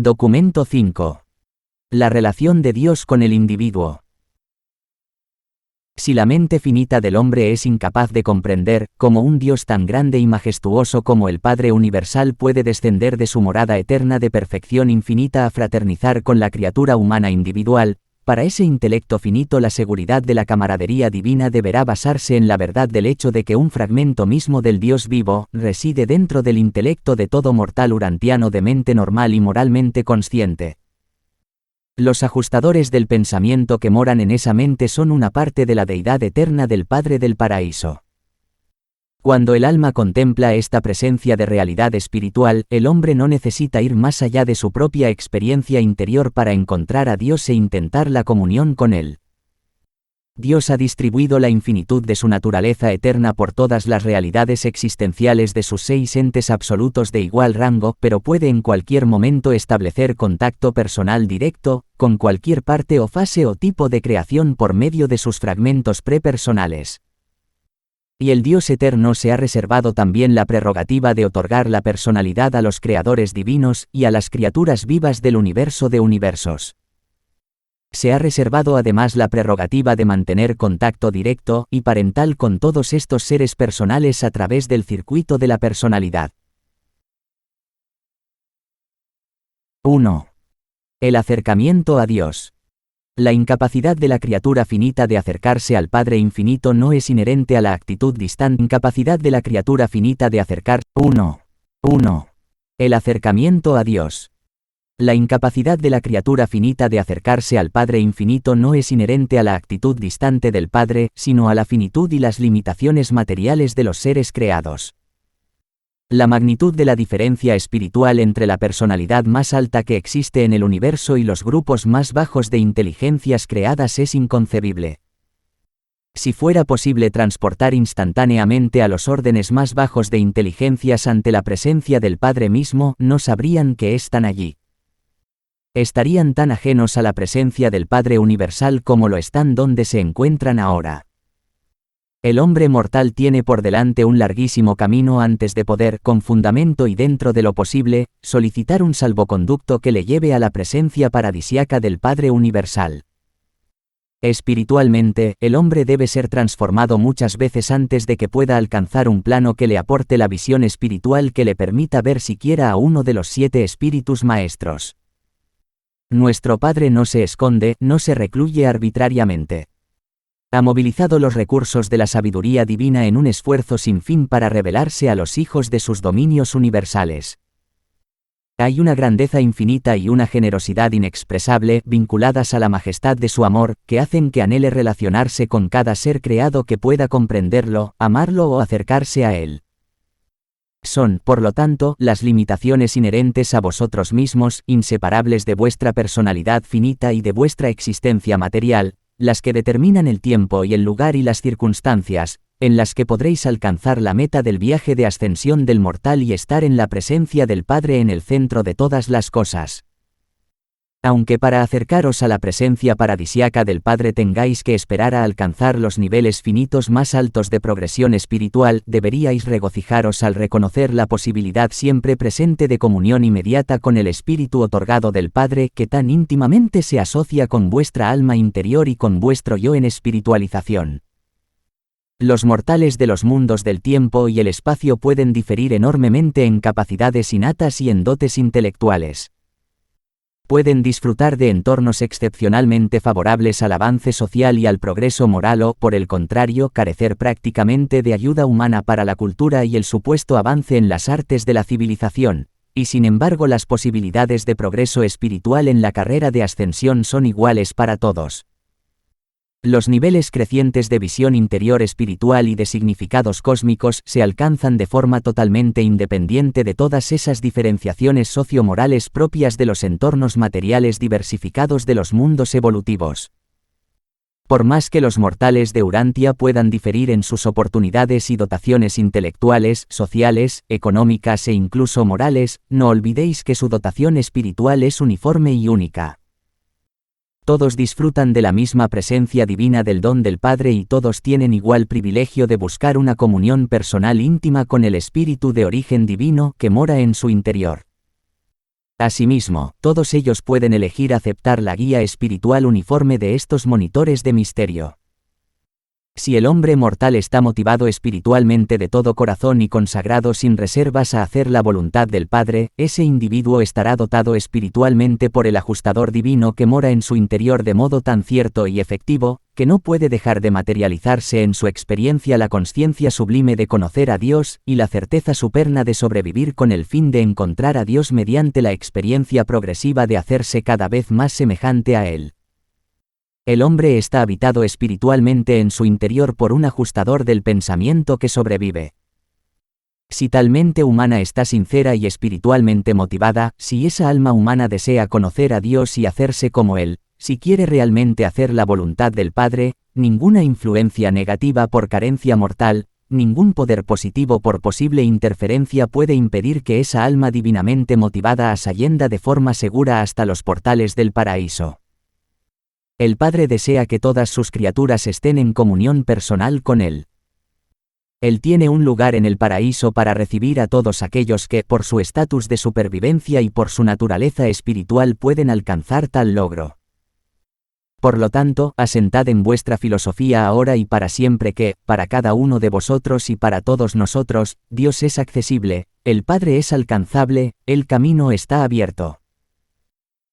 Documento 5. La relación de Dios con el individuo. Si la mente finita del hombre es incapaz de comprender cómo un Dios tan grande y majestuoso como el Padre Universal puede descender de su morada eterna de perfección infinita a fraternizar con la criatura humana individual, para ese intelecto finito la seguridad de la camaradería divina deberá basarse en la verdad del hecho de que un fragmento mismo del Dios vivo reside dentro del intelecto de todo mortal urantiano de mente normal y moralmente consciente. Los ajustadores del pensamiento que moran en esa mente son una parte de la deidad eterna del Padre del Paraíso. Cuando el alma contempla esta presencia de realidad espiritual, el hombre no necesita ir más allá de su propia experiencia interior para encontrar a Dios e intentar la comunión con Él. Dios ha distribuido la infinitud de su naturaleza eterna por todas las realidades existenciales de sus 6 entes absolutos de igual rango, pero puede en cualquier momento establecer contacto personal directo con cualquier parte o fase o tipo de creación por medio de sus fragmentos prepersonales. Y el Dios eterno se ha reservado también la prerrogativa de otorgar la personalidad a los creadores divinos y a las criaturas vivas del universo de universos. Se ha reservado además la prerrogativa de mantener contacto directo y parental con todos estos seres personales a través del circuito de la personalidad. 1. El acercamiento a Dios. La incapacidad de la criatura finita de acercarse al Padre Infinito no es inherente a la actitud distante. Incapacidad de la criatura finita de acercar. 1. El acercamiento a Dios. La incapacidad de la criatura finita de acercarse al Padre Infinito no es inherente a la actitud distante del Padre, sino a la finitud y las limitaciones materiales de los seres creados. La magnitud de la diferencia espiritual entre la personalidad más alta que existe en el universo y los grupos más bajos de inteligencias creadas es inconcebible. Si fuera posible transportar instantáneamente a los órdenes más bajos de inteligencias ante la presencia del Padre mismo, no sabrían que están allí. Estarían tan ajenos a la presencia del Padre Universal como lo están donde se encuentran ahora. El hombre mortal tiene por delante un larguísimo camino antes de poder, con fundamento y dentro de lo posible, solicitar un salvoconducto que le lleve a la presencia paradisíaca del Padre Universal. Espiritualmente, el hombre debe ser transformado muchas veces antes de que pueda alcanzar un plano que le aporte la visión espiritual que le permita ver siquiera a uno de los 7 espíritus maestros. Nuestro Padre no se esconde, no se recluye arbitrariamente. Ha movilizado los recursos de la sabiduría divina en un esfuerzo sin fin para revelarse a los hijos de sus dominios universales. Hay una grandeza infinita y una generosidad inexpresable vinculadas a la majestad de su amor, que hacen que anhele relacionarse con cada ser creado que pueda comprenderlo, amarlo o acercarse a él. Son, por lo tanto, las limitaciones inherentes a vosotros mismos, inseparables de vuestra personalidad finita y de vuestra existencia material, las que determinan el tiempo y el lugar y las circunstancias, en las que podréis alcanzar la meta del viaje de ascensión del mortal y estar en la presencia del Padre en el centro de todas las cosas. Aunque para acercaros a la presencia paradisíaca del Padre tengáis que esperar a alcanzar los niveles finitos más altos de progresión espiritual, deberíais regocijaros al reconocer la posibilidad siempre presente de comunión inmediata con el Espíritu otorgado del Padre que tan íntimamente se asocia con vuestra alma interior y con vuestro yo en espiritualización. Los mortales de los mundos del tiempo y el espacio pueden diferir enormemente en capacidades innatas y en dotes intelectuales. Pueden disfrutar de entornos excepcionalmente favorables al avance social y al progreso moral o, por el contrario, carecer prácticamente de ayuda humana para la cultura y el supuesto avance en las artes de la civilización, y sin embargo las posibilidades de progreso espiritual en la carrera de ascensión son iguales para todos. Los niveles crecientes de visión interior espiritual y de significados cósmicos se alcanzan de forma totalmente independiente de todas esas diferenciaciones socio-morales propias de los entornos materiales diversificados de los mundos evolutivos. Por más que los mortales de Urantia puedan diferir en sus oportunidades y dotaciones intelectuales, sociales, económicas e incluso morales, no olvidéis que su dotación espiritual es uniforme y única. Todos disfrutan de la misma presencia divina del don del Padre y todos tienen igual privilegio de buscar una comunión personal íntima con el Espíritu de origen divino que mora en su interior. Asimismo, todos ellos pueden elegir aceptar la guía espiritual uniforme de estos monitores de misterio. Si el hombre mortal está motivado espiritualmente de todo corazón y consagrado sin reservas a hacer la voluntad del Padre, ese individuo estará dotado espiritualmente por el ajustador divino que mora en su interior de modo tan cierto y efectivo, que no puede dejar de materializarse en su experiencia la consciencia sublime de conocer a Dios, y la certeza superna de sobrevivir con el fin de encontrar a Dios mediante la experiencia progresiva de hacerse cada vez más semejante a Él. El hombre está habitado espiritualmente en su interior por un ajustador del pensamiento que sobrevive. Si tal mente humana está sincera y espiritualmente motivada, si esa alma humana desea conocer a Dios y hacerse como Él, si quiere realmente hacer la voluntad del Padre, ninguna influencia negativa por carencia mortal, ningún poder positivo por posible interferencia puede impedir que esa alma divinamente motivada ascienda de forma segura hasta los portales del paraíso. El Padre desea que todas sus criaturas estén en comunión personal con Él. Él tiene un lugar en el paraíso para recibir a todos aquellos que, por su estatus de supervivencia y por su naturaleza espiritual, pueden alcanzar tal logro. Por lo tanto, asentad en vuestra filosofía ahora y para siempre que, para cada uno de vosotros y para todos nosotros, Dios es accesible, el Padre es alcanzable, el camino está abierto.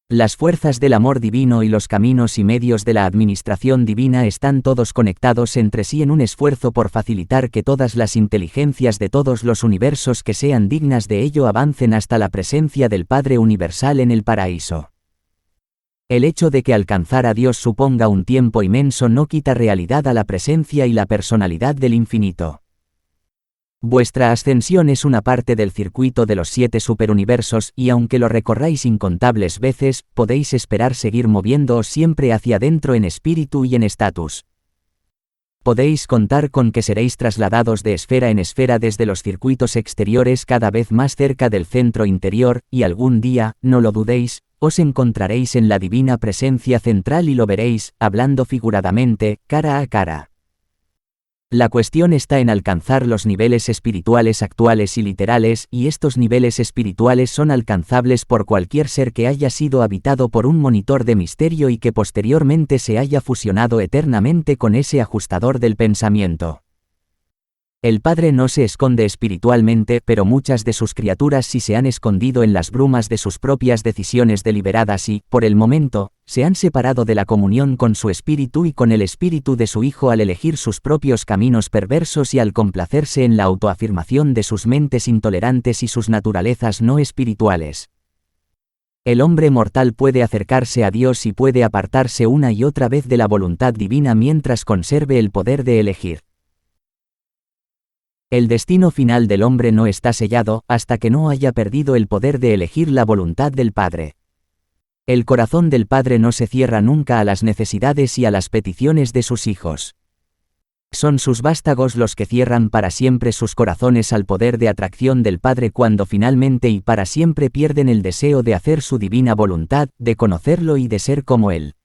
Las fuerzas del amor divino y los caminos y medios de la administración divina están todos conectados entre sí en un esfuerzo por facilitar que todas las inteligencias de todos los universos que sean dignas de ello avancen hasta la presencia del Padre Universal en el paraíso. El hecho de que alcanzar a Dios suponga un tiempo inmenso no quita realidad a la presencia y la personalidad del infinito. Vuestra ascensión es una parte del circuito de los 7 superuniversos y aunque lo recorráis incontables veces, podéis esperar seguir moviéndoos siempre hacia adentro en espíritu y en estatus. Podéis contar con que seréis trasladados de esfera en esfera desde los circuitos exteriores cada vez más cerca del centro interior, y algún día, no lo dudéis, os encontraréis en la divina presencia central y lo veréis, hablando figuradamente, cara a cara. La cuestión está en alcanzar los niveles espirituales actuales y literales, y estos niveles espirituales son alcanzables por cualquier ser que haya sido habitado por un monitor de misterio y que posteriormente se haya fusionado eternamente con ese ajustador del pensamiento. El Padre no se esconde espiritualmente, pero muchas de sus criaturas sí se han escondido en las brumas de sus propias decisiones deliberadas y, por el momento, se han separado de la comunión con su espíritu y con el espíritu de su Hijo al elegir sus propios caminos perversos y al complacerse en la autoafirmación de sus mentes intolerantes y sus naturalezas no espirituales. El hombre mortal puede acercarse a Dios y puede apartarse una y otra vez de la voluntad divina mientras conserve el poder de elegir. El destino final del hombre no está sellado hasta que no haya perdido el poder de elegir la voluntad del Padre. El corazón del Padre no se cierra nunca a las necesidades y a las peticiones de sus hijos. Son sus vástagos los que cierran para siempre sus corazones al poder de atracción del Padre cuando finalmente y para siempre pierden el deseo de hacer su divina voluntad, de conocerlo y de ser como Él.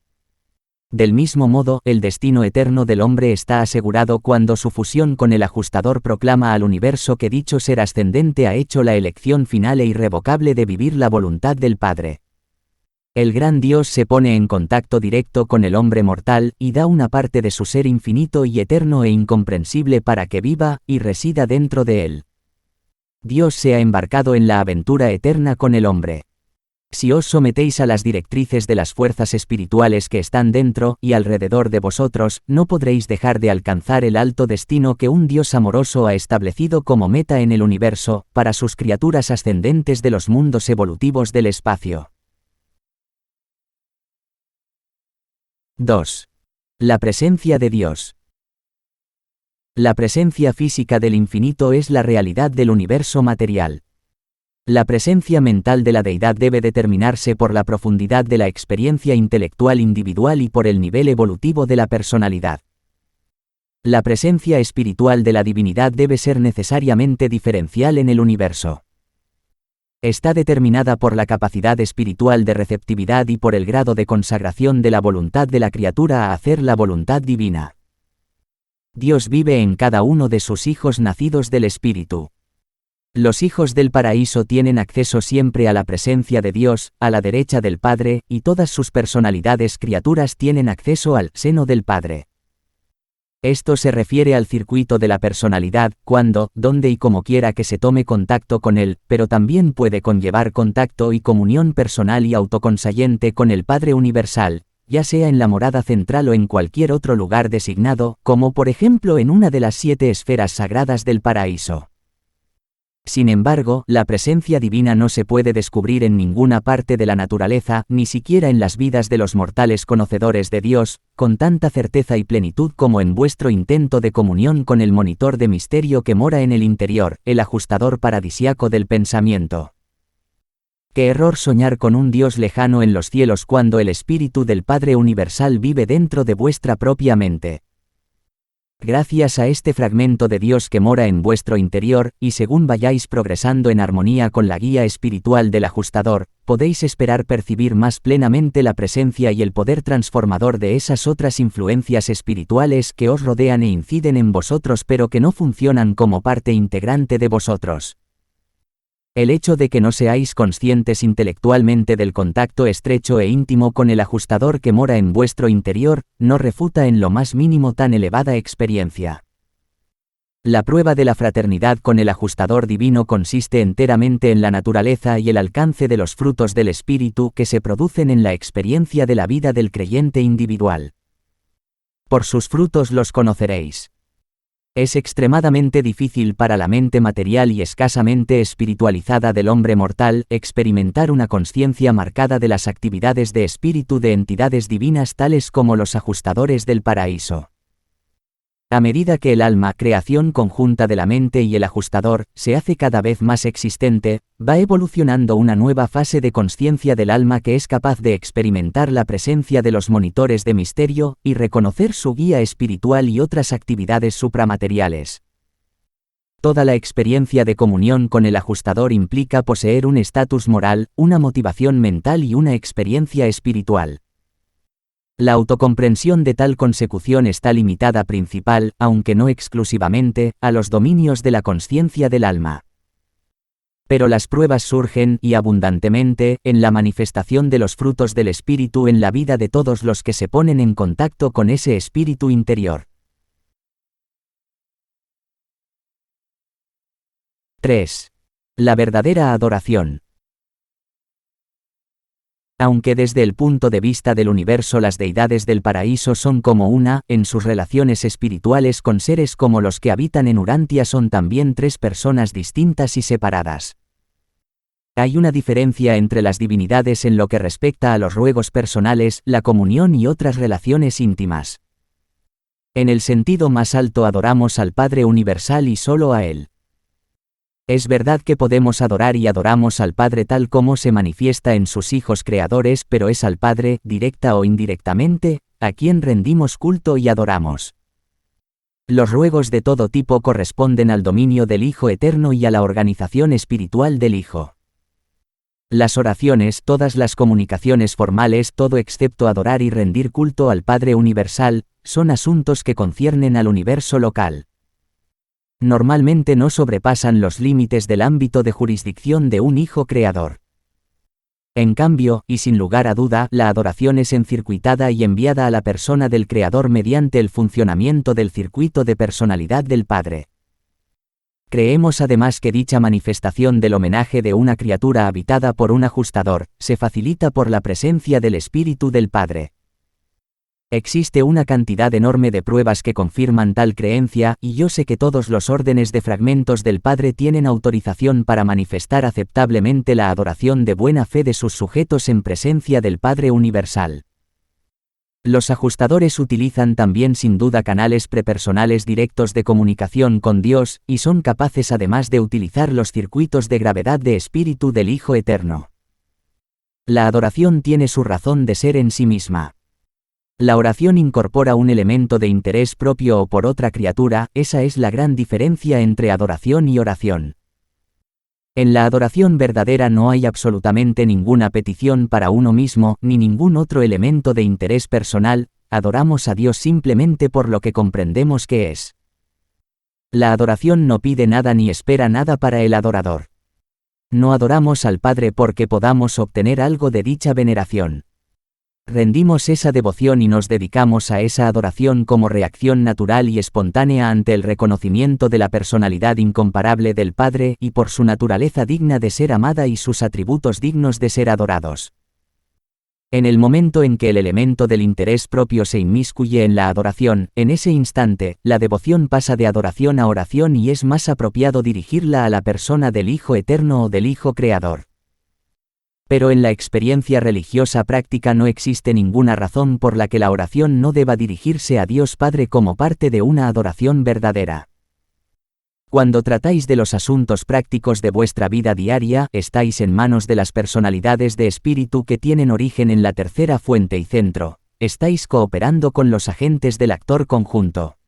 Del mismo modo, el destino eterno del hombre está asegurado cuando su fusión con el ajustador proclama al universo que dicho ser ascendente ha hecho la elección final e irrevocable de vivir la voluntad del Padre. El gran Dios se pone en contacto directo con el hombre mortal y da una parte de su ser infinito y eterno e incomprensible para que viva y resida dentro de él. Dios se ha embarcado en la aventura eterna con el hombre. Si os sometéis a las directrices de las fuerzas espirituales que están dentro y alrededor de vosotros, no podréis dejar de alcanzar el alto destino que un Dios amoroso ha establecido como meta en el universo, para sus criaturas ascendentes de los mundos evolutivos del espacio. 2. La presencia de Dios. La presencia física del infinito es la realidad del universo material. La presencia mental de la deidad debe determinarse por la profundidad de la experiencia intelectual individual y por el nivel evolutivo de la personalidad. La presencia espiritual de la divinidad debe ser necesariamente diferencial en el universo. Está determinada por la capacidad espiritual de receptividad y por el grado de consagración de la voluntad de la criatura a hacer la voluntad divina. Dios vive en cada uno de sus hijos nacidos del Espíritu. Los hijos del paraíso tienen acceso siempre a la presencia de Dios, a la derecha del Padre, y todas sus personalidades criaturas tienen acceso al seno del Padre. Esto se refiere al circuito de la personalidad, cuando, donde y como quiera que se tome contacto con él, pero también puede conllevar contacto y comunión personal y autoconsciente con el Padre Universal, ya sea en la morada central o en cualquier otro lugar designado, como por ejemplo en una de las 7 esferas sagradas del paraíso. Sin embargo, la presencia divina no se puede descubrir en ninguna parte de la naturaleza, ni siquiera en las vidas de los mortales conocedores de Dios, con tanta certeza y plenitud como en vuestro intento de comunión con el monitor de misterio que mora en el interior, el ajustador paradisiaco del pensamiento. Qué error soñar con un Dios lejano en los cielos cuando el Espíritu del Padre Universal vive dentro de vuestra propia mente. Gracias a este fragmento de Dios que mora en vuestro interior, y según vayáis progresando en armonía con la guía espiritual del ajustador, podéis esperar percibir más plenamente la presencia y el poder transformador de esas otras influencias espirituales que os rodean e inciden en vosotros pero que no funcionan como parte integrante de vosotros. El hecho de que no seáis conscientes intelectualmente del contacto estrecho e íntimo con el ajustador que mora en vuestro interior, no refuta en lo más mínimo tan elevada experiencia. La prueba de la fraternidad con el ajustador divino consiste enteramente en la naturaleza y el alcance de los frutos del espíritu que se producen en la experiencia de la vida del creyente individual. Por sus frutos los conoceréis. Es extremadamente difícil para la mente material y escasamente espiritualizada del hombre mortal experimentar una consciencia marcada de las actividades de espíritu de entidades divinas tales como los ajustadores del paraíso. A medida que el alma, creación conjunta de la mente y el ajustador, se hace cada vez más existente, va evolucionando una nueva fase de consciencia del alma que es capaz de experimentar la presencia de los monitores de misterio, y reconocer su guía espiritual y otras actividades supramateriales. Toda la experiencia de comunión con el ajustador implica poseer un estatus moral, una motivación mental y una experiencia espiritual. La autocomprensión de tal consecución está limitada principal, aunque no exclusivamente, a los dominios de la consciencia del alma. Pero las pruebas surgen, y abundantemente, en la manifestación de los frutos del espíritu en la vida de todos los que se ponen en contacto con ese espíritu interior. 3. La verdadera adoración. Aunque desde el punto de vista del universo las deidades del paraíso son como una, en sus relaciones espirituales con seres como los que habitan en Urantia son también 3 personas distintas y separadas. Hay una diferencia entre las divinidades en lo que respecta a los ruegos personales, la comunión y otras relaciones íntimas. En el sentido más alto adoramos al Padre Universal y solo a Él. Es verdad que podemos adorar y adoramos al Padre tal como se manifiesta en sus hijos creadores, pero es al Padre, directa o indirectamente, a quien rendimos culto y adoramos. Los ruegos de todo tipo corresponden al dominio del Hijo Eterno y a la organización espiritual del Hijo. Las oraciones, todas las comunicaciones formales, todo excepto adorar y rendir culto al Padre Universal, son asuntos que conciernen al universo local. Normalmente no sobrepasan los límites del ámbito de jurisdicción de un Hijo Creador. En cambio, y sin lugar a duda, la adoración es encircuitada y enviada a la persona del Creador mediante el funcionamiento del circuito de personalidad del Padre. Creemos además que dicha manifestación del homenaje de una criatura habitada por un ajustador, se facilita por la presencia del Espíritu del Padre. Existe una cantidad enorme de pruebas que confirman tal creencia, y yo sé que todos los órdenes de fragmentos del Padre tienen autorización para manifestar aceptablemente la adoración de buena fe de sus sujetos en presencia del Padre Universal. Los ajustadores utilizan también sin duda canales prepersonales directos de comunicación con Dios, y son capaces además de utilizar los circuitos de gravedad de espíritu del Hijo Eterno. La adoración tiene su razón de ser en sí misma. La oración incorpora un elemento de interés propio o por otra criatura, esa es la gran diferencia entre adoración y oración. En la adoración verdadera no hay absolutamente ninguna petición para uno mismo, ni ningún otro elemento de interés personal, adoramos a Dios simplemente por lo que comprendemos que es. La adoración no pide nada ni espera nada para el adorador. No adoramos al Padre porque podamos obtener algo de dicha veneración. Rendimos esa devoción y nos dedicamos a esa adoración como reacción natural y espontánea ante el reconocimiento de la personalidad incomparable del Padre y por su naturaleza digna de ser amada y sus atributos dignos de ser adorados. En el momento en que el elemento del interés propio se inmiscuye en la adoración, en ese instante, la devoción pasa de adoración a oración y es más apropiado dirigirla a la persona del Hijo Eterno o del Hijo Creador. Pero en la experiencia religiosa práctica no existe ninguna razón por la que la oración no deba dirigirse a Dios Padre como parte de una adoración verdadera. Cuando tratáis de los asuntos prácticos de vuestra vida diaria, estáis en manos de las personalidades de espíritu que tienen origen en la tercera fuente y centro, estáis cooperando con los agentes del actor conjunto.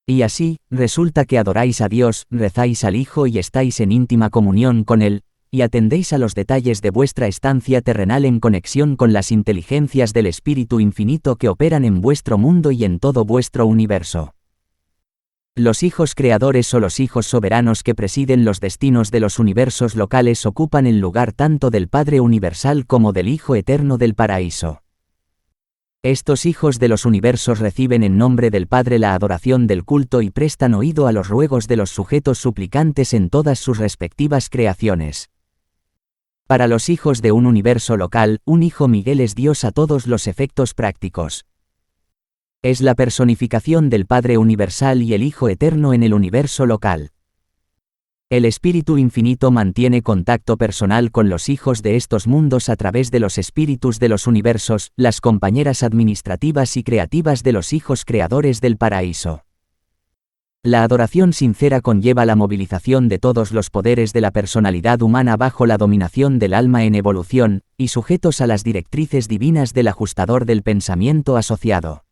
Y así, resulta que adoráis a Dios, rezáis al Hijo y estáis en íntima comunión con Él, y atendéis a los detalles de vuestra estancia terrenal en conexión con las inteligencias del Espíritu Infinito que operan en vuestro mundo y en todo vuestro universo. Los hijos creadores o los hijos soberanos que presiden los destinos de los universos locales ocupan el lugar tanto del Padre Universal como del Hijo Eterno del Paraíso. Estos hijos de los universos reciben en nombre del Padre la adoración del culto y prestan oído a los ruegos de los sujetos suplicantes en todas sus respectivas creaciones. Para los hijos de un universo local, un Hijo Miguel es Dios a todos los efectos prácticos. Es la personificación del Padre Universal y el Hijo Eterno en el universo local. El Espíritu Infinito mantiene contacto personal con los hijos de estos mundos a través de los espíritus de los universos, las compañeras administrativas y creativas de los hijos creadores del paraíso. La adoración sincera conlleva la movilización de todos los poderes de la personalidad humana bajo la dominación del alma en evolución, y sujetos a las directrices divinas del ajustador del pensamiento asociado.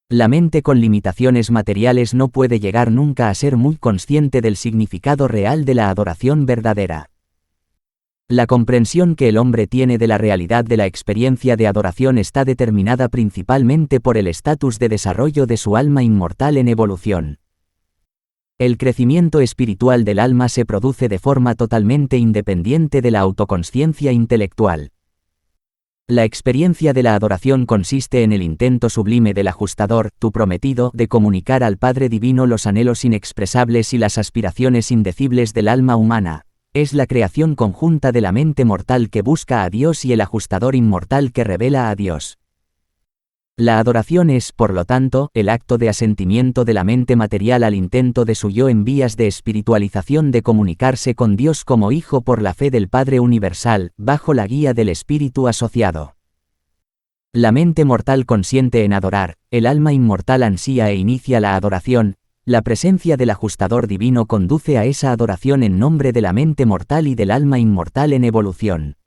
La mente con limitaciones materiales no puede llegar nunca a ser muy consciente del significado real de la adoración verdadera. La comprensión que el hombre tiene de la realidad de la experiencia de adoración está determinada principalmente por el estatus de desarrollo de su alma inmortal en evolución. El crecimiento espiritual del alma se produce de forma totalmente independiente de la autoconsciencia intelectual. La experiencia de la adoración consiste en el intento sublime del ajustador, tu prometido, de comunicar al Padre Divino los anhelos inexpresables y las aspiraciones indecibles del alma humana. Es la creación conjunta de la mente mortal que busca a Dios y el ajustador inmortal que revela a Dios. La adoración es, por lo tanto, el acto de asentimiento de la mente material al intento de su yo en vías de espiritualización de comunicarse con Dios como Hijo por la fe del Padre Universal, bajo la guía del Espíritu asociado. La mente mortal consiente en adorar, el alma inmortal ansía e inicia la adoración, la presencia del ajustador divino conduce a esa adoración en nombre de la mente mortal y del alma inmortal en evolución.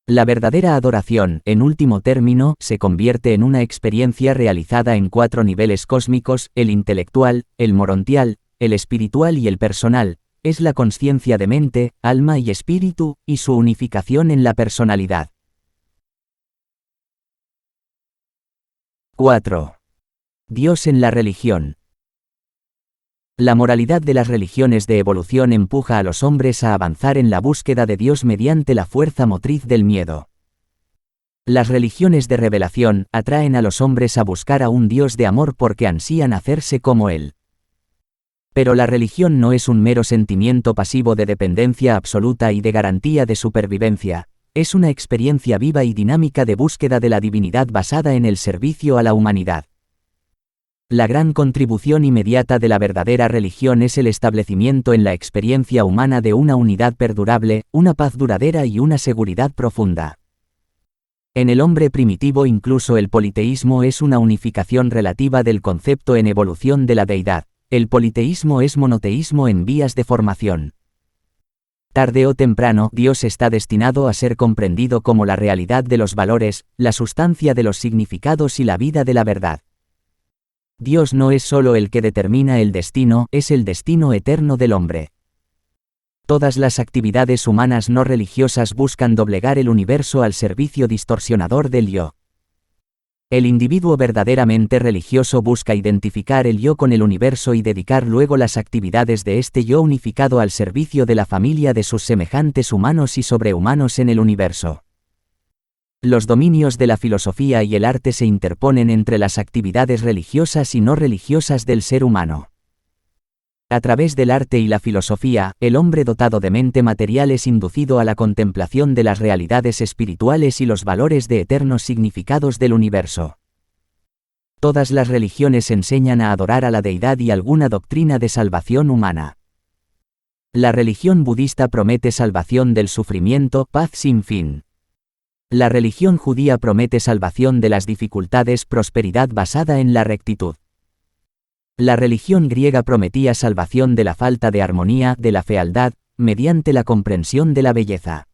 La verdadera adoración, en último término, se convierte en una experiencia realizada en 4 niveles cósmicos: el intelectual, el morontial, el espiritual y el personal. Es la consciencia de mente, alma y espíritu, y su unificación en la personalidad. 4. Dios en la religión. La moralidad de las religiones de evolución empuja a los hombres a avanzar en la búsqueda de Dios mediante la fuerza motriz del miedo. Las religiones de revelación atraen a los hombres a buscar a un Dios de amor porque ansían hacerse como Él. Pero la religión no es un mero sentimiento pasivo de dependencia absoluta y de garantía de supervivencia, es una experiencia viva y dinámica de búsqueda de la divinidad basada en el servicio a la humanidad. La gran contribución inmediata de la verdadera religión es el establecimiento en la experiencia humana de una unidad perdurable, una paz duradera y una seguridad profunda. En el hombre primitivo incluso el politeísmo es una unificación relativa del concepto en evolución de la deidad. El politeísmo es monoteísmo en vías de formación. Tarde o temprano, Dios está destinado a ser comprendido como la realidad de los valores, la sustancia de los significados y la vida de la verdad. Dios no es solo el que determina el destino, es el destino eterno del hombre. Todas las actividades humanas no religiosas buscan doblegar el universo al servicio distorsionador del yo. El individuo verdaderamente religioso busca identificar el yo con el universo y dedicar luego las actividades de este yo unificado al servicio de la familia de sus semejantes humanos y sobrehumanos en el universo. Los dominios de la filosofía y el arte se interponen entre las actividades religiosas y no religiosas del ser humano. A través del arte y la filosofía, el hombre dotado de mente material es inducido a la contemplación de las realidades espirituales y los valores de eternos significados del universo. Todas las religiones enseñan a adorar a la deidad y alguna doctrina de salvación humana. La religión budista promete salvación del sufrimiento, paz sin fin. La religión judía promete salvación de las dificultades, prosperidad basada en la rectitud. La religión griega prometía salvación de la falta de armonía, de la fealdad, mediante la comprensión de la belleza.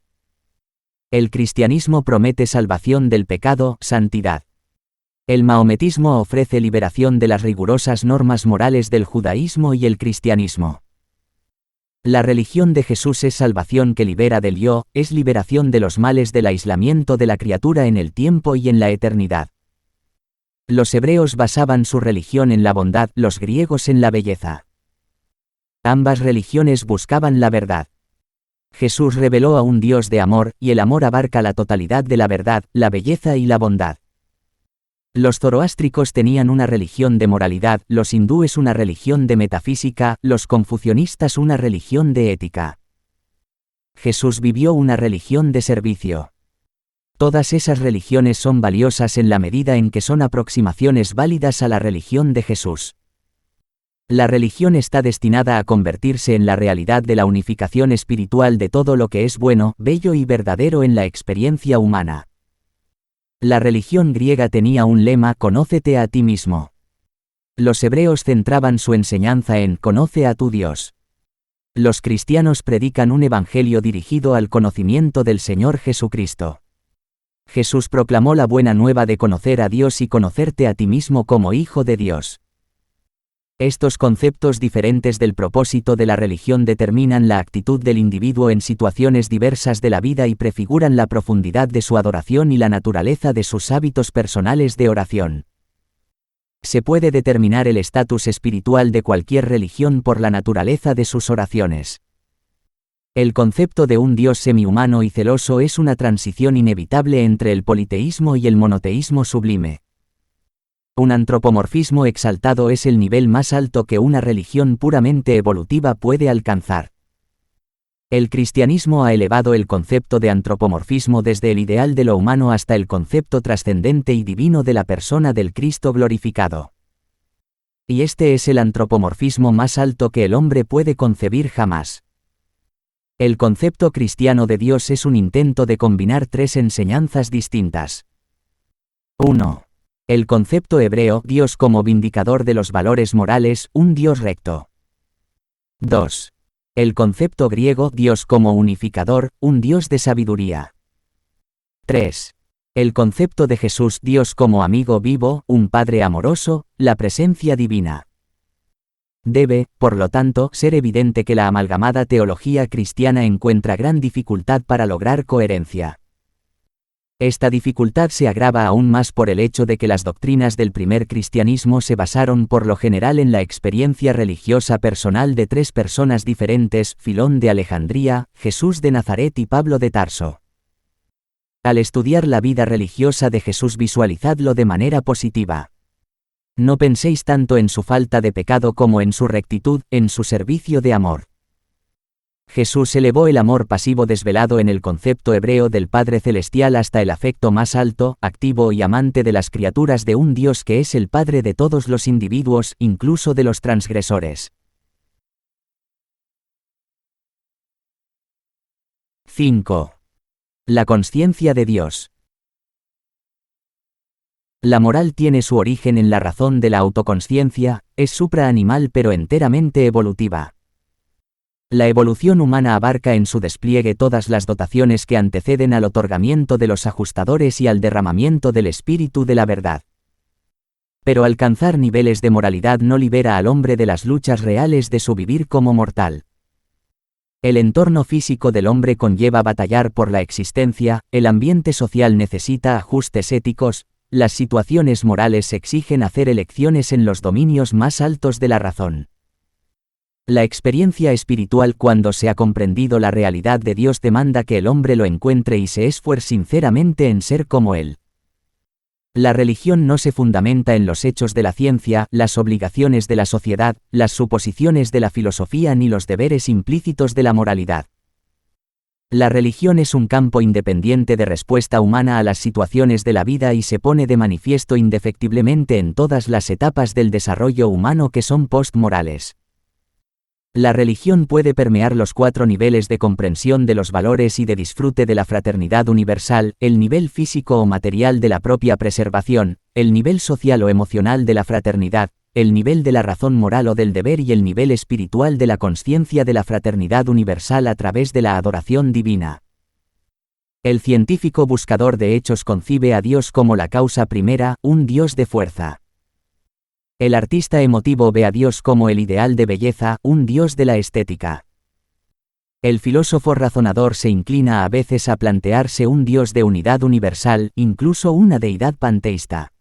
El cristianismo promete salvación del pecado, santidad. El mahometismo ofrece liberación de las rigurosas normas morales del judaísmo y el cristianismo. La religión de Jesús es salvación que libera del yo, es liberación de los males del aislamiento de la criatura en el tiempo y en la eternidad. Los hebreos basaban su religión en la bondad, los griegos en la belleza. Ambas religiones buscaban la verdad. Jesús reveló a un Dios de amor, y el amor abarca la totalidad de la verdad, la belleza y la bondad. Los zoroástricos tenían una religión de moralidad, los hindúes una religión de metafísica, los confucionistas una religión de ética. Jesús vivió una religión de servicio. Todas esas religiones son valiosas en la medida en que son aproximaciones válidas a la religión de Jesús. La religión está destinada a convertirse en la realidad de la unificación espiritual de todo lo que es bueno, bello y verdadero en la experiencia humana. La religión griega tenía un lema: conócete a ti mismo. Los hebreos centraban su enseñanza en conoce a tu Dios. Los cristianos predican un evangelio dirigido al conocimiento del Señor Jesucristo. Jesús proclamó la buena nueva de conocer a Dios y conocerte a ti mismo como hijo de Dios. Estos conceptos diferentes del propósito de la religión determinan la actitud del individuo en situaciones diversas de la vida y prefiguran la profundidad de su adoración y la naturaleza de sus hábitos personales de oración. Se puede determinar el estatus espiritual de cualquier religión por la naturaleza de sus oraciones. El concepto de un Dios semihumano y celoso es una transición inevitable entre el politeísmo y el monoteísmo sublime. Un antropomorfismo exaltado es el nivel más alto que una religión puramente evolutiva puede alcanzar. El cristianismo ha elevado el concepto de antropomorfismo desde el ideal de lo humano hasta el concepto trascendente y divino de la persona del Cristo glorificado. Y este es el antropomorfismo más alto que el hombre puede concebir jamás. El concepto cristiano de Dios es un intento de combinar tres enseñanzas distintas. 1. El concepto hebreo, Dios como vindicador de los valores morales, un Dios recto. 2. El concepto griego, Dios como unificador, un Dios de sabiduría. 3. El concepto de Jesús, Dios como amigo vivo, un Padre amoroso, la presencia divina. Debe, por lo tanto, ser evidente que la amalgamada teología cristiana encuentra gran dificultad para lograr coherencia. Esta dificultad se agrava aún más por el hecho de que las doctrinas del primer cristianismo se basaron por lo general en la experiencia religiosa personal de tres personas diferentes: Filón de Alejandría, Jesús de Nazaret y Pablo de Tarso. Al estudiar la vida religiosa de Jesús, visualizadlo de manera positiva. No penséis tanto en su falta de pecado como en su rectitud, en su servicio de amor. Jesús elevó el amor pasivo desvelado en el concepto hebreo del Padre Celestial hasta el afecto más alto, activo y amante de las criaturas de un Dios que es el Padre de todos los individuos, incluso de los transgresores. 5. La consciencia de Dios. La moral tiene su origen en la razón de la autoconsciencia, es supraanimal pero enteramente evolutiva. La evolución humana abarca en su despliegue todas las dotaciones que anteceden al otorgamiento de los ajustadores y al derramamiento del espíritu de la verdad. Pero alcanzar niveles de moralidad no libera al hombre de las luchas reales de su vivir como mortal. El entorno físico del hombre conlleva batallar por la existencia, el ambiente social necesita ajustes éticos, las situaciones morales exigen hacer elecciones en los dominios más altos de la razón. La experiencia espiritual, cuando se ha comprendido la realidad de Dios, demanda que el hombre lo encuentre y se esfuerce sinceramente en ser como Él. La religión no se fundamenta en los hechos de la ciencia, las obligaciones de la sociedad, las suposiciones de la filosofía ni los deberes implícitos de la moralidad. La religión es un campo independiente de respuesta humana a las situaciones de la vida y se pone de manifiesto indefectiblemente en todas las etapas del desarrollo humano que son post-morales. La religión puede permear los 4 niveles de comprensión de los valores y de disfrute de la fraternidad universal, el nivel físico o material de la propia preservación, el nivel social o emocional de la fraternidad, el nivel de la razón moral o del deber y el nivel espiritual de la consciencia de la fraternidad universal a través de la adoración divina. El científico buscador de hechos concibe a Dios como la causa primera, un Dios de fuerza. El artista emotivo ve a Dios como el ideal de belleza, un Dios de la estética. El filósofo razonador se inclina a veces a plantearse un Dios de unidad universal, incluso una deidad panteísta.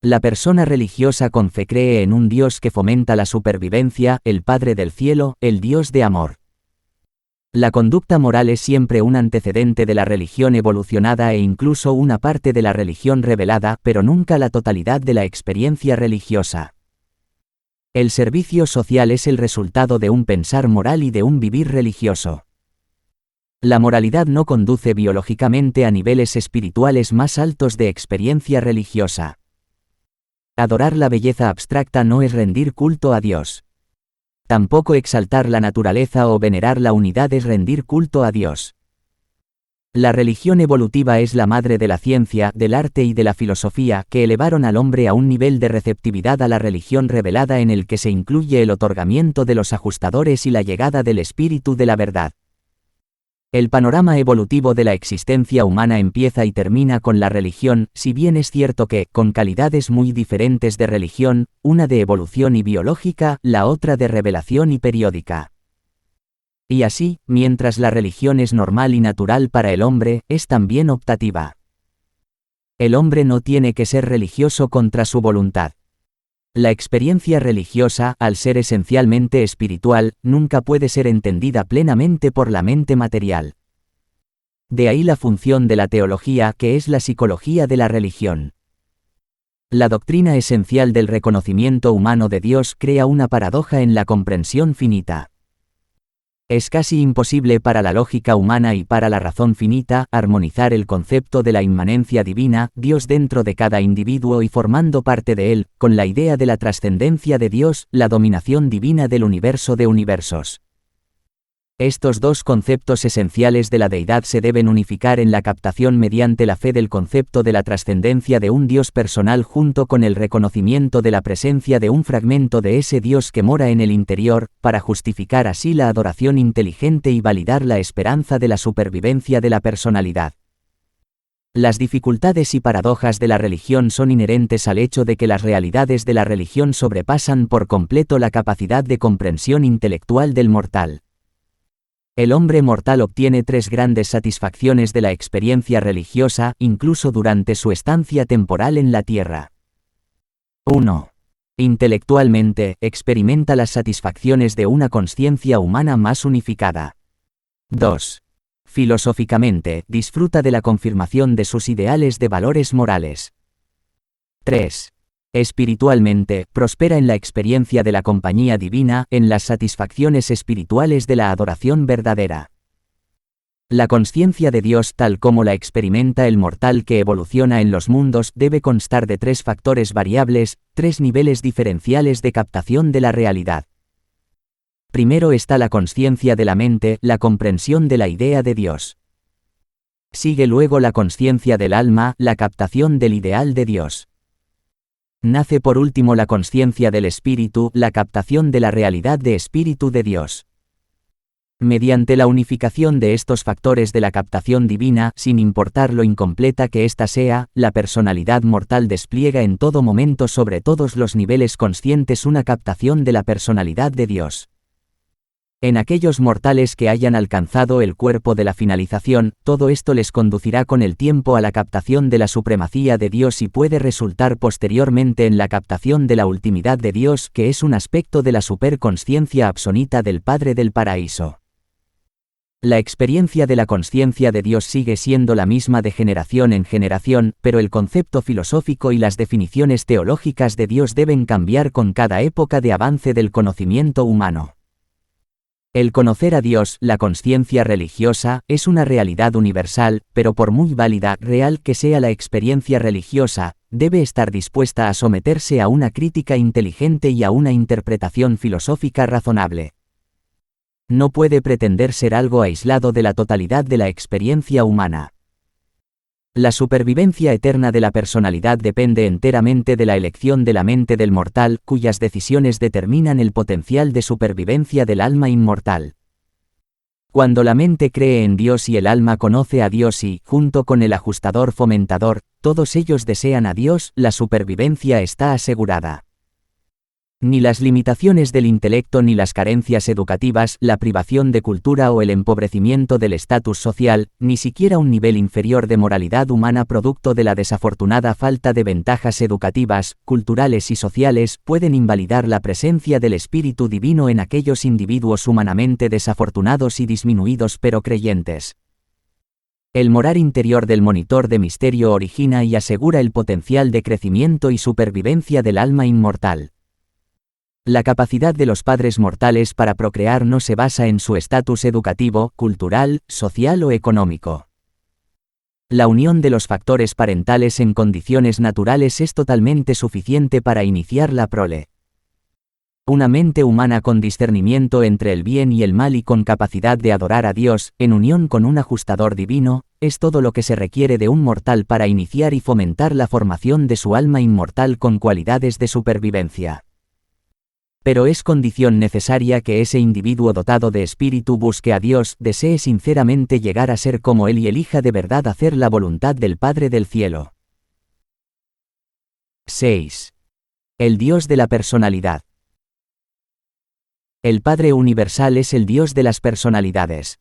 La persona religiosa con fe cree en un Dios que fomenta la supervivencia, el Padre del cielo, el Dios de amor. La conducta moral es siempre un antecedente de la religión evolucionada e incluso una parte de la religión revelada, pero nunca la totalidad de la experiencia religiosa. El servicio social es el resultado de un pensar moral y de un vivir religioso. La moralidad no conduce biológicamente a niveles espirituales más altos de experiencia religiosa. Adorar la belleza abstracta no es rendir culto a Dios. Tampoco exaltar la naturaleza o venerar la unidad es rendir culto a Dios. La religión evolutiva es la madre de la ciencia, del arte y de la filosofía, que elevaron al hombre a un nivel de receptividad a la religión revelada en el que se incluye el otorgamiento de los ajustadores y la llegada del espíritu de la verdad. El panorama evolutivo de la existencia humana empieza y termina con la religión, si bien es cierto que, con calidades muy diferentes de religión, una de evolución y biológica, la otra de revelación y periódica. Y así, mientras la religión es normal y natural para el hombre, es también optativa. El hombre no tiene que ser religioso contra su voluntad. La experiencia religiosa, al ser esencialmente espiritual, nunca puede ser entendida plenamente por la mente material. De ahí la función de la teología, que es la psicología de la religión. La doctrina esencial del reconocimiento humano de Dios crea una paradoja en la comprensión finita. Es casi imposible para la lógica humana y para la razón finita armonizar el concepto de la inmanencia divina, Dios dentro de cada individuo y formando parte de él, con la idea de la trascendencia de Dios, la dominación divina del universo de universos. Estos dos conceptos esenciales de la deidad se deben unificar en la captación mediante la fe del concepto de la trascendencia de un Dios personal junto con el reconocimiento de la presencia de un fragmento de ese Dios que mora en el interior, para justificar así la adoración inteligente y validar la esperanza de la supervivencia de la personalidad. Las dificultades y paradojas de la religión son inherentes al hecho de que las realidades de la religión sobrepasan por completo la capacidad de comprensión intelectual del mortal. El hombre mortal obtiene 3 grandes satisfacciones de la experiencia religiosa, incluso durante su estancia temporal en la tierra. 1. Intelectualmente, experimenta las satisfacciones de una conciencia humana más unificada. 2. Filosóficamente, disfruta de la confirmación de sus ideales de valores morales. 3. Espiritualmente, prospera en la experiencia de la compañía divina, en las satisfacciones espirituales de la adoración verdadera. La consciencia de Dios tal como la experimenta el mortal que evoluciona en los mundos debe constar de 3 factores variables, 3 niveles diferenciales de captación de la realidad. Primero está la consciencia de la mente, la comprensión de la idea de Dios. Sigue luego la consciencia del alma, la captación del ideal de Dios. Nace por último la consciencia del espíritu, la captación de la realidad de espíritu de Dios. Mediante la unificación de estos factores de la captación divina, sin importar lo incompleta que ésta sea, la personalidad mortal despliega en todo momento sobre todos los niveles conscientes una captación de la personalidad de Dios. En aquellos mortales que hayan alcanzado el cuerpo de la finalización, todo esto les conducirá con el tiempo a la captación de la supremacía de Dios y puede resultar posteriormente en la captación de la ultimidad de Dios, que es un aspecto de la superconsciencia absonita del Padre del Paraíso. La experiencia de la consciencia de Dios sigue siendo la misma de generación en generación, pero el concepto filosófico y las definiciones teológicas de Dios deben cambiar con cada época de avance del conocimiento humano. El conocer a Dios, la consciencia religiosa, es una realidad universal, pero por muy válida, real que sea la experiencia religiosa, debe estar dispuesta a someterse a una crítica inteligente y a una interpretación filosófica razonable. No puede pretender ser algo aislado de la totalidad de la experiencia humana. La supervivencia eterna de la personalidad depende enteramente de la elección de la mente del mortal, cuyas decisiones determinan el potencial de supervivencia del alma inmortal. Cuando la mente cree en Dios y el alma conoce a Dios y, junto con el ajustador fomentador, todos ellos desean a Dios, la supervivencia está asegurada. Ni las limitaciones del intelecto ni las carencias educativas, la privación de cultura o el empobrecimiento del estatus social, ni siquiera un nivel inferior de moralidad humana producto de la desafortunada falta de ventajas educativas, culturales y sociales, pueden invalidar la presencia del Espíritu Divino en aquellos individuos humanamente desafortunados y disminuidos pero creyentes. El morar interior del monitor de misterio origina y asegura el potencial de crecimiento y supervivencia del alma inmortal. La capacidad de los padres mortales para procrear no se basa en su estatus educativo, cultural, social o económico. La unión de los factores parentales en condiciones naturales es totalmente suficiente para iniciar la prole. Una mente humana con discernimiento entre el bien y el mal y con capacidad de adorar a Dios, en unión con un ajustador divino, es todo lo que se requiere de un mortal para iniciar y fomentar la formación de su alma inmortal con cualidades de supervivencia. Pero es condición necesaria que ese individuo dotado de espíritu busque a Dios, desee sinceramente llegar a ser como Él y elija de verdad hacer la voluntad del Padre del Cielo. 6. El Dios de la personalidad. El Padre Universal es el Dios de las personalidades.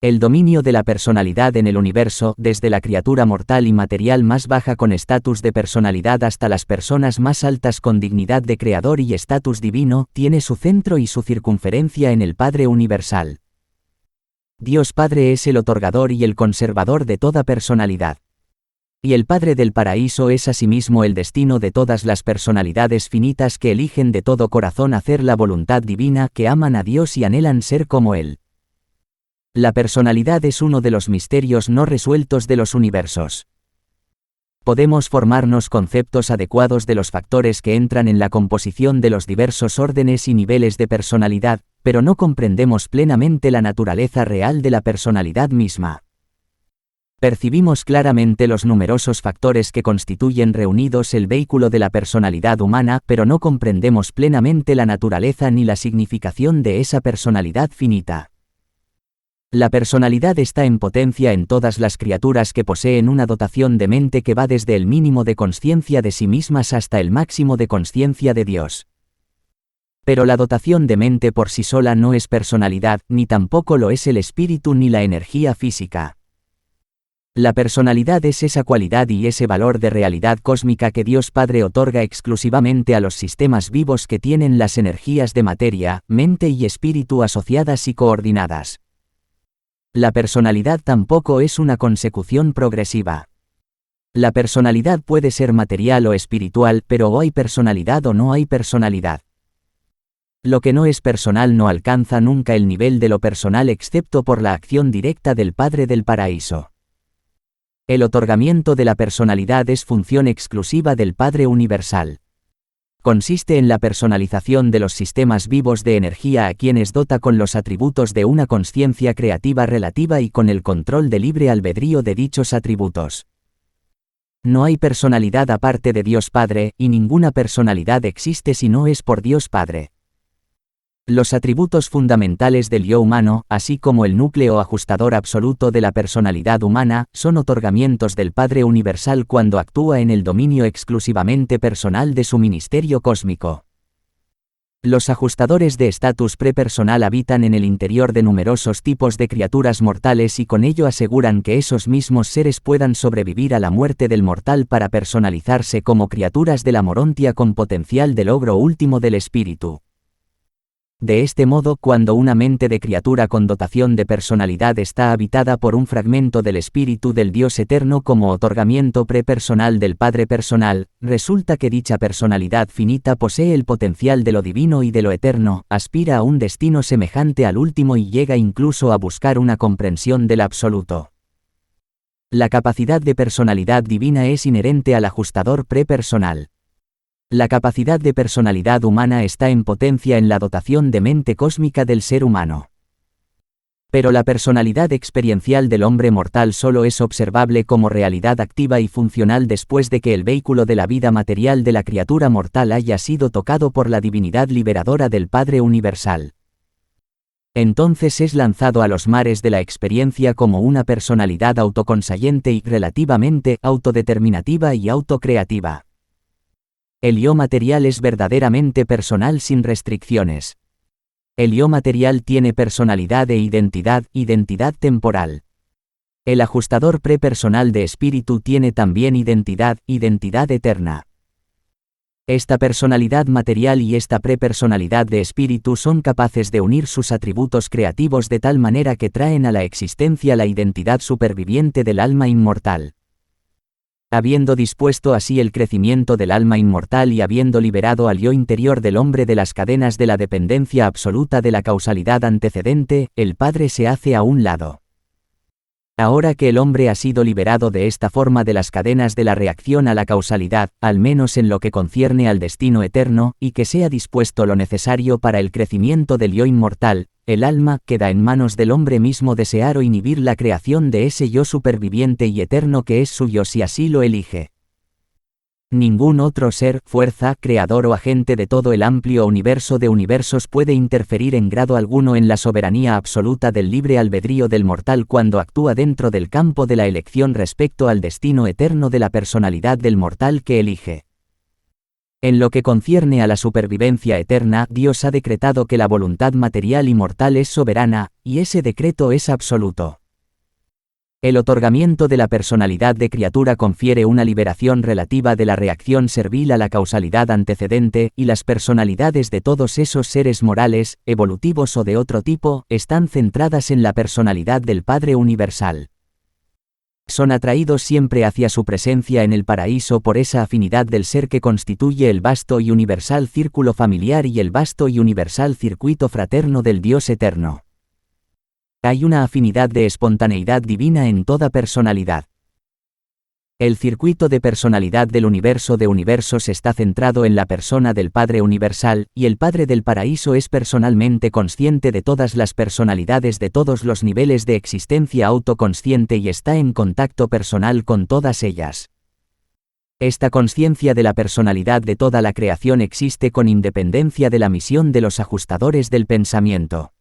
El dominio de la personalidad en el universo, desde la criatura mortal y material más baja con estatus de personalidad hasta las personas más altas con dignidad de creador y estatus divino, tiene su centro y su circunferencia en el Padre Universal. Dios Padre es el otorgador y el conservador de toda personalidad. Y el Padre del Paraíso es asimismo el destino de todas las personalidades finitas que eligen de todo corazón hacer la voluntad divina, que aman a Dios y anhelan ser como Él. La personalidad es uno de los misterios no resueltos de los universos. Podemos formarnos conceptos adecuados de los factores que entran en la composición de los diversos órdenes y niveles de personalidad, pero no comprendemos plenamente la naturaleza real de la personalidad misma. Percibimos claramente los numerosos factores que constituyen reunidos el vehículo de la personalidad humana, pero no comprendemos plenamente la naturaleza ni la significación de esa personalidad finita. La personalidad está en potencia en todas las criaturas que poseen una dotación de mente que va desde el mínimo de consciencia de sí mismas hasta el máximo de consciencia de Dios. Pero la dotación de mente por sí sola no es personalidad, ni tampoco lo es el espíritu ni la energía física. La personalidad es esa cualidad y ese valor de realidad cósmica que Dios Padre otorga exclusivamente a los sistemas vivos que tienen las energías de materia, mente y espíritu asociadas y coordinadas. La personalidad tampoco es una consecución progresiva. La personalidad puede ser material o espiritual, pero o hay personalidad o no hay personalidad. Lo que no es personal no alcanza nunca el nivel de lo personal excepto por la acción directa del Padre del Paraíso. El otorgamiento de la personalidad es función exclusiva del Padre Universal. Consiste en la personalización de los sistemas vivos de energía a quienes dota con los atributos de una consciencia creativa relativa y con el control de libre albedrío de dichos atributos. No hay personalidad aparte de Dios Padre, y ninguna personalidad existe si no es por Dios Padre. Los atributos fundamentales del yo humano, así como el núcleo ajustador absoluto de la personalidad humana, son otorgamientos del Padre Universal cuando actúa en el dominio exclusivamente personal de su ministerio cósmico. Los ajustadores de estatus prepersonal habitan en el interior de numerosos tipos de criaturas mortales y con ello aseguran que esos mismos seres puedan sobrevivir a la muerte del mortal para personalizarse como criaturas de la morontia con potencial de logro último del espíritu. De este modo, cuando una mente de criatura con dotación de personalidad está habitada por un fragmento del espíritu del Dios eterno como otorgamiento prepersonal del Padre personal, resulta que dicha personalidad finita posee el potencial de lo divino y de lo eterno, aspira a un destino semejante al último y llega incluso a buscar una comprensión del absoluto. La capacidad de personalidad divina es inherente al ajustador prepersonal. La capacidad de personalidad humana está en potencia en la dotación de mente cósmica del ser humano. Pero la personalidad experiencial del hombre mortal solo es observable como realidad activa y funcional después de que el vehículo de la vida material de la criatura mortal haya sido tocado por la divinidad liberadora del Padre Universal. Entonces es lanzado a los mares de la experiencia como una personalidad autoconsciente y relativamente autodeterminativa y autocreativa. El yo material es verdaderamente personal sin restricciones. El yo material tiene personalidad e identidad temporal. El ajustador prepersonal de espíritu tiene también identidad eterna. Esta personalidad material y esta prepersonalidad de espíritu son capaces de unir sus atributos creativos de tal manera que traen a la existencia la identidad superviviente del alma inmortal. Habiendo dispuesto así el crecimiento del alma inmortal y habiendo liberado al yo interior del hombre de las cadenas de la dependencia absoluta de la causalidad antecedente, el Padre se hace a un lado. Ahora que el hombre ha sido liberado de esta forma de las cadenas de la reacción a la causalidad, al menos en lo que concierne al destino eterno, y que sea dispuesto lo necesario para el crecimiento del yo inmortal, el alma queda en manos del hombre mismo desear o inhibir la creación de ese yo superviviente y eterno que es suyo si así lo elige. Ningún otro ser, fuerza, creador o agente de todo el amplio universo de universos puede interferir en grado alguno en la soberanía absoluta del libre albedrío del mortal cuando actúa dentro del campo de la elección respecto al destino eterno de la personalidad del mortal que elige. En lo que concierne a la supervivencia eterna, Dios ha decretado que la voluntad material y mortal es soberana, y ese decreto es absoluto. El otorgamiento de la personalidad de criatura confiere una liberación relativa de la reacción servil a la causalidad antecedente, y las personalidades de todos esos seres morales, evolutivos o de otro tipo, están centradas en la personalidad del Padre Universal. Son atraídos siempre hacia su presencia en el paraíso por esa afinidad del ser que constituye el vasto y universal círculo familiar y el vasto y universal circuito fraterno del Dios eterno. Hay una afinidad de espontaneidad divina en toda personalidad. El circuito de personalidad del universo de universos está centrado en la persona del Padre Universal, y el Padre del Paraíso es personalmente consciente de todas las personalidades de todos los niveles de existencia autoconsciente y está en contacto personal con todas ellas. Esta conciencia de la personalidad de toda la creación existe con independencia de la misión de los ajustadores del pensamiento.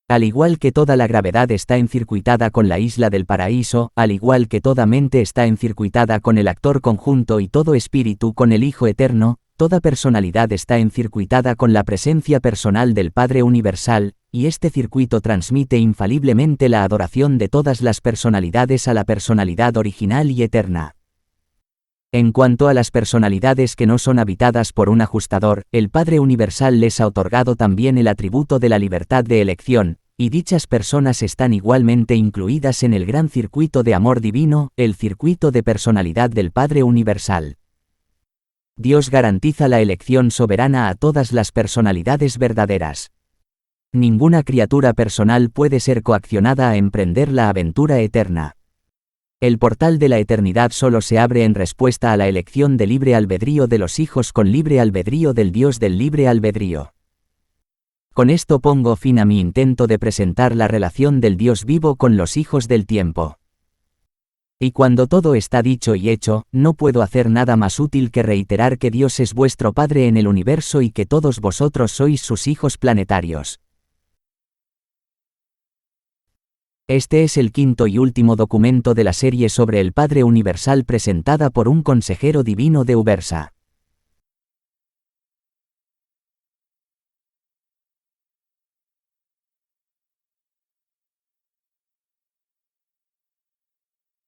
Al igual que toda la gravedad está encircuitada con la isla del paraíso, al igual que toda mente está encircuitada con el actor conjunto y todo espíritu con el Hijo Eterno, toda personalidad está encircuitada con la presencia personal del Padre Universal, y este circuito transmite infaliblemente la adoración de todas las personalidades a la personalidad original y eterna. En cuanto a las personalidades que no son habitadas por un ajustador, el Padre Universal les ha otorgado también el atributo de la libertad de elección, y dichas personas están igualmente incluidas en el gran circuito de amor divino, el circuito de personalidad del Padre Universal. Dios garantiza la elección soberana a todas las personalidades verdaderas. Ninguna criatura personal puede ser coaccionada a emprender la aventura eterna. El portal de la eternidad solo se abre en respuesta a la elección de libre albedrío de los hijos con libre albedrío del Dios del libre albedrío. Con esto pongo fin a mi intento de presentar la relación del Dios vivo con los hijos del tiempo. Y cuando todo está dicho y hecho, no puedo hacer nada más útil que reiterar que Dios es vuestro Padre en el universo y que todos vosotros sois sus hijos planetarios. Este es el quinto y último documento de la serie sobre el Padre Universal presentada por un consejero divino de Ubersa.